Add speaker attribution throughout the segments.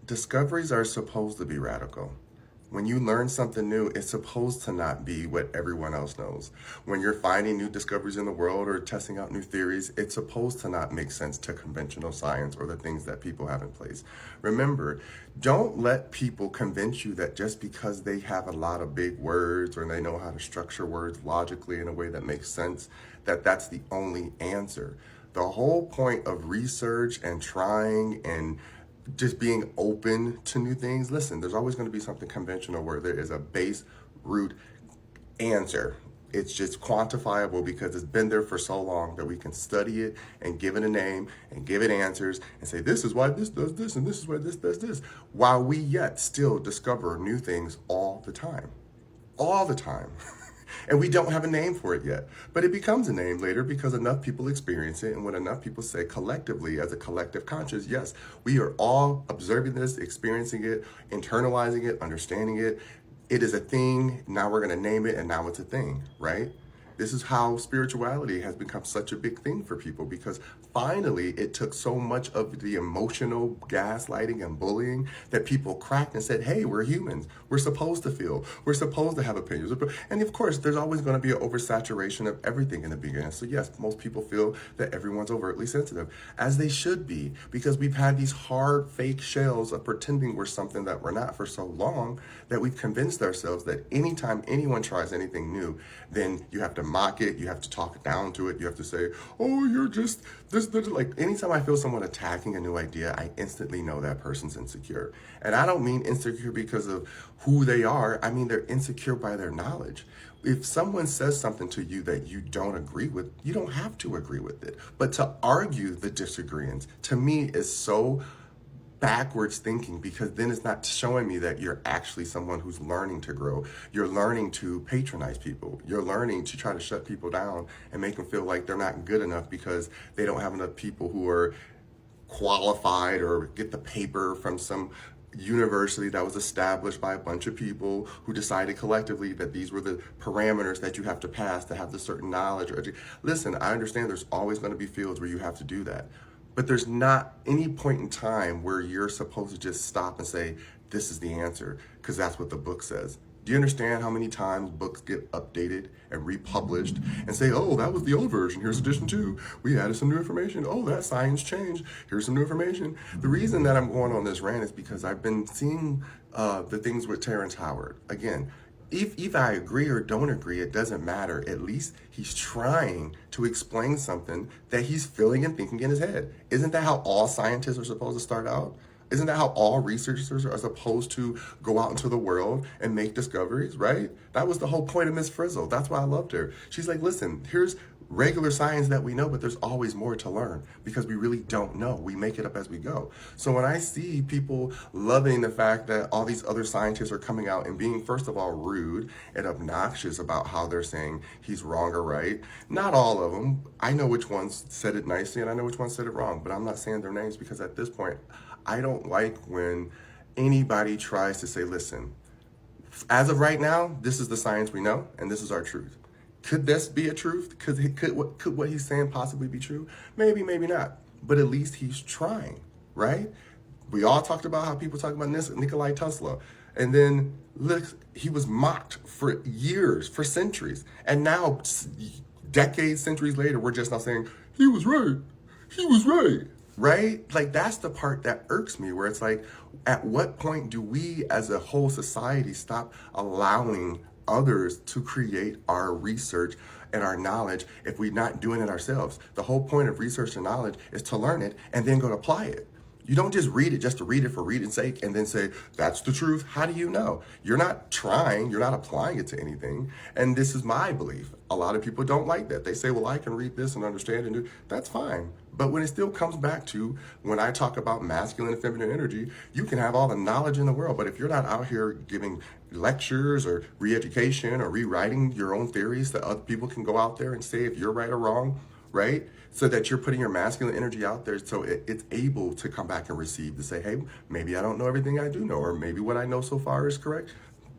Speaker 1: discoveries are supposed to be radical. When you learn something new, it's supposed to not be what everyone else knows. When you're finding new discoveries in the world or testing out new theories, it's supposed to not make sense to conventional science or the things that people have in place. Remember, don't let people convince you that just because they have a lot of big words or they know how to structure words logically in a way that makes sense, that that's the only answer. The whole point of research and trying and just being open to new things. Listen, there's always going to be something conventional where there is a base root answer. It's just quantifiable because it's been there for so long that we can study it and give it a name and give it answers and say, this is why this does this and this is why this does this, while we yet still discover new things all the time. All the time. And we don't have a name for it yet. But it becomes a name later because enough people experience it. And when enough people say collectively, as a collective conscious, yes, we are all observing this, experiencing it, internalizing it, understanding it. It is a thing. Now we're going to name it. And now it's a thing, right? This is how spirituality has become such a big thing for people, because finally it took so much of the emotional gaslighting and bullying that people cracked and said, hey, we're humans. We're supposed to feel. We're supposed to have opinions. And of course, there's always going to be an oversaturation of everything in the beginning. So yes, most people feel that everyone's overtly sensitive, as they should be, because we've had these hard, fake shells of pretending we're something that we're not for so long that we've convinced ourselves that anytime anyone tries anything new, then you have to mock it, you have to talk down to it, you have to say, oh, you're just this. Like, anytime I feel someone attacking a new idea, I instantly know that person's insecure. And I don't mean insecure because of who they are. I mean, they're insecure by their knowledge. If someone says something to you that you don't agree with, you don't have to agree with it. But to argue the disagreements, to me, is so backwards thinking, because then it's not showing me that you're actually someone who's learning to grow. You're learning to patronize people. You're learning to try to shut people down and make them feel like they're not good enough because they don't have enough people who are qualified or get the paper from some university that was established by a bunch of people who decided collectively that these were the parameters that you have to pass to have the certain knowledge. Listen, I understand there's always going to be fields where you have to do that. But there's not any point in time where you're supposed to just stop and say, this is the answer, because that's what the book says. Do you understand how many times books get updated and republished and say, oh, that was the old version, here's edition 2. We added some new information. Oh, that science changed. Here's some new information. The reason that I'm going on this rant is because I've been seeing the things with Terrence Howard. Again, if I agree or don't agree, it doesn't matter. At least he's trying to explain something that he's feeling and thinking in his head. Isn't that how all scientists are supposed to start out? Isn't that how all researchers are supposed to go out into the world and make discoveries, right? That was the whole point of Miss Frizzle. That's why I loved her. She's like, listen, here's regular science that we know, but there's always more to learn because we really don't know. We make it up as we go. So when I see people loving the fact that all these other scientists are coming out and being, first of all, rude and obnoxious about how they're saying he's wrong or right, not all of them. I know which ones said it nicely and I know which ones said it wrong, but I'm not saying their names because at this point, I don't like when anybody tries to say, listen, as of right now, this is the science we know and this is our truth. Could this be a truth? Could what he's saying possibly be true? Maybe, maybe not. But at least he's trying, right? We all talked about how people talk about Nikola Tesla. And then look, he was mocked for years, for centuries. And now, decades, centuries later, we're just now saying, he was right. He was right. Right? Like, that's the part that irks me, where it's like, at what point do we as a whole society stop allowing others to create our research and our knowledge if we're not doing it ourselves? The whole point of research and knowledge is to learn it and then go to apply it. You don't just read it just to read it for reading's sake and then say, that's the truth. How do you know? You're not trying, you're not applying it to anything. And this is my belief. A lot of people don't like that. They say, well, I can read this and understand and do. That's fine. But when it still comes back to, when I talk about masculine and feminine energy, you can have all the knowledge in the world, but if you're not out here giving lectures or re-education or rewriting your own theories that other people can go out there and say if you're right or wrong, right? So that you're putting your masculine energy out there so it's able to come back and receive to say, hey, maybe I don't know everything I do know, or maybe what I know so far is correct.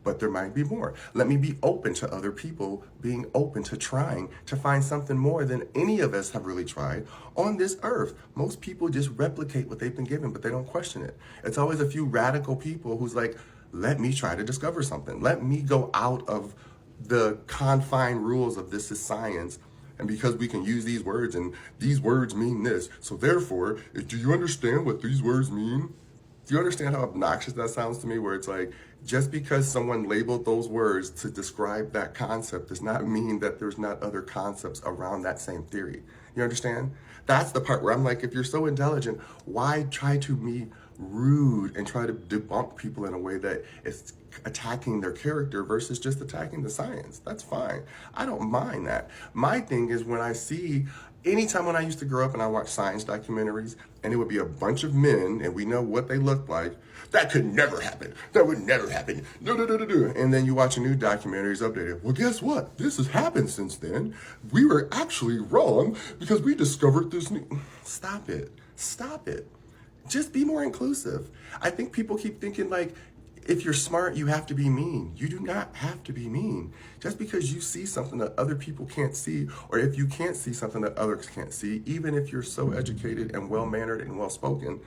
Speaker 1: but there might be more. Let me be open to other people being open to trying to find something more than any of us have really tried on this earth. Most people just replicate what they've been given, but they don't question it. It's always a few radical people who's like, let me try to discover something. Let me go out of the confined rules of this is science. And because we can use these words and these words mean this, so therefore, do you understand what these words mean? Do you understand how obnoxious that sounds to me? Where it's like, just because someone labeled those words to describe that concept does not mean that there's not other concepts around that same theory. You understand? That's the part where I'm like, if you're so intelligent, why try to be rude and try to debunk people in a way that is attacking their character versus just attacking the science? That's fine. I don't mind that. My thing is when I see, anytime when I used to grow up and I watched science documentaries, and it would be a bunch of men, and we know what they look like, that could never happen. That would never happen. No, no, no, no, no. And then you watch a new documentary is updated. Well, guess what? This has happened since then. We were actually wrong because we discovered this new. Stop it. Stop it. Just be more inclusive. I think people keep thinking like, if you're smart, you have to be mean. You do not have to be mean. Just because you see something that other people can't see, or if you can't see something that others can't see, even if you're so educated and well-mannered and well-spoken,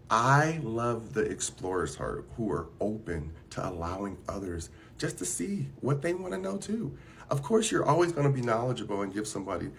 Speaker 1: I love the explorer's heart who are open to allowing others just to see what they want to know too. Of course, you're always going to be knowledgeable and give somebody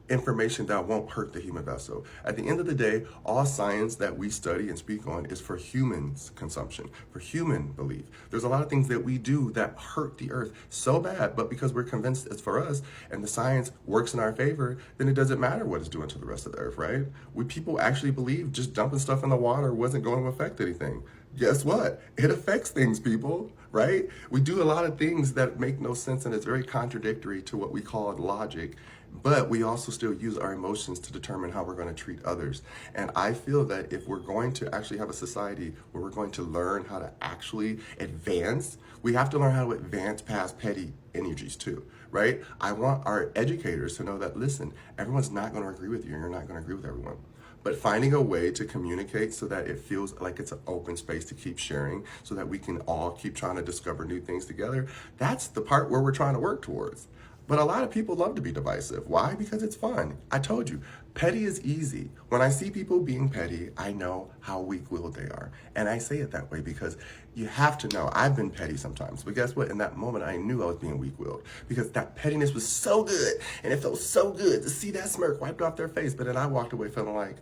Speaker 1: information that won't hurt the human vessel. At the end of the day, all science that we study and speak on is for humans' consumption, for human belief. There's a lot of things that we do that hurt the earth so bad, but because we're convinced it's for us and the science works in our favor, then it doesn't matter what it's doing to the rest of the earth, right? People actually believe just dumping stuff in the water wasn't going to affect anything. Guess what? It affects things, people, right? We do a lot of things that make no sense, and it's very contradictory to what we call logic. But we also still use our emotions to determine how we're going to treat others. And I feel that if we're going to actually have a society where we're going to learn how to actually advance, we have to learn how to advance past petty energies too, right? I want our educators to know that, listen, everyone's not going to agree with you and you're not going to agree with everyone. But finding a way to communicate so that it feels like it's an open space to keep sharing so that we can all keep trying to discover new things together, that's the part where we're trying to work towards. But a lot of people love to be divisive. Why? Because it's fun. I told you, petty is easy. When I see people being petty, I know how weak-willed they are. And I say it that way because you have to know. I've been petty sometimes. But guess what? In that moment, I knew I was being weak-willed because that pettiness was so good. And it felt so good to see that smirk wiped off their face. But then I walked away feeling like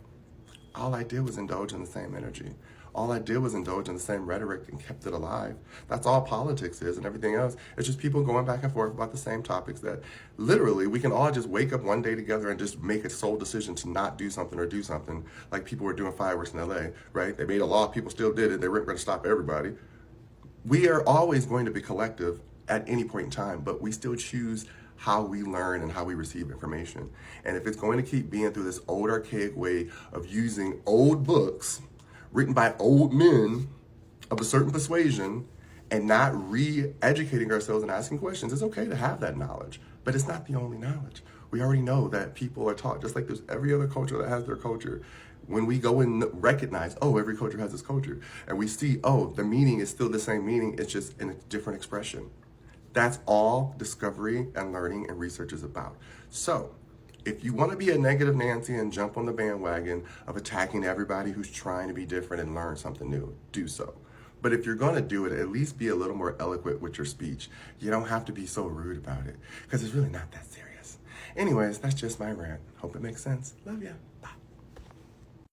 Speaker 1: all I did was indulge in the same energy. All I did was indulge in the same rhetoric and kept it alive. That's all politics is, and everything else. It's just people going back and forth about the same topics that literally we can all just wake up one day together and just make a sole decision to not do something or do something, like people were doing fireworks in LA, right? They made a law, people still did it. They weren't going to stop everybody. We are always going to be collective at any point in time, but we still choose how we learn and how we receive information. And if it's going to keep being through this old archaic way of using old books written by old men of a certain persuasion and not re-educating ourselves and asking questions, it's okay to have that knowledge, but it's not the only knowledge. We already know that people are taught, just like there's every other culture that has their culture. When we go and recognize, oh, every culture has its culture, and we see, oh, the meaning is still the same meaning, it's just in a different expression. That's all discovery and learning and research is about. So, if you want to be a negative Nancy and jump on the bandwagon of attacking everybody who's trying to be different and learn something new, do so. But if you're going to do it, at least be a little more eloquent with your speech. You don't have to be so rude about it because it's really not that serious. Anyways, that's just my rant. Hope it makes sense. Love ya.